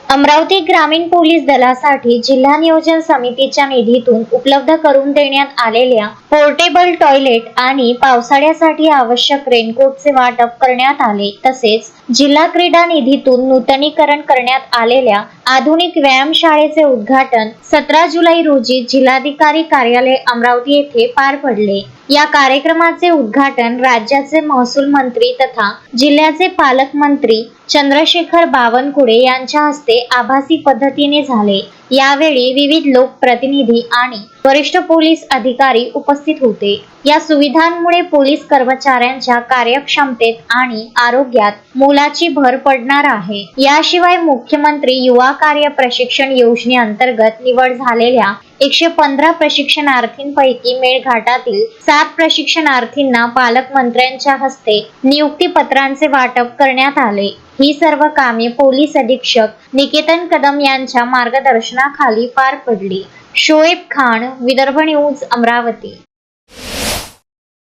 अमरावती ग्रामीण पोलीस दलासाठी जिल्हा नियोजन समितीच्या निधीतून उपलब्ध करून देण्यात आलेल्या पोर्टेबल टॉयलेट आणि पावसाळ्यासाठी आवश्यक रेनकोटचे वाटप करण्यात आले। तसेच जिल्हा क्रीडा निधीतून नूतनीकरण करण्यात आलेल्या आधुनिक व्यायामशाळेचे उद्घाटन 17 जुलै रोजी जिल्हाधिकारी कार्यालय अमरावती येथे पार पडले। या कार्यक्रमाचे उद्घाटन राज्याचे महसूल मंत्री तथा जिल्ह्याचे पालकमंत्री चंद्रशेखर बावनकुळे यांच्या हस्ते आभासी पद्धतीने झाले। यावेळी विविध लोकप्रतिनिधी आणि वरिष्ठ पोलीस अधिकारी उपस्थित होते। या सुविधांमुळे पोलीस कर्मचाऱ्यांच्या कार्यक्षमतेत आणि आरोग्यात मोलाची भर पडणार आहे। याशिवाय मुख्यमंत्री युवा कार्य प्रशिक्षण योजनेअंतर्गत निवड झालेल्या 115 प्रशिक्षणार्थींपैकी मेळघाटातील 7 प्रशिक्षणार्थींना पालकमंत्र्यांच्या हस्ते नियुक्ती पत्रांचे वाटप करण्यात आले। ही सर्व कामे पोलीस अधीक्षक निकेतन कदम यांच्या मार्गदर्शनाखाली पार पडली। शोएब खान, विदर्भ न्यूज, अमरावती।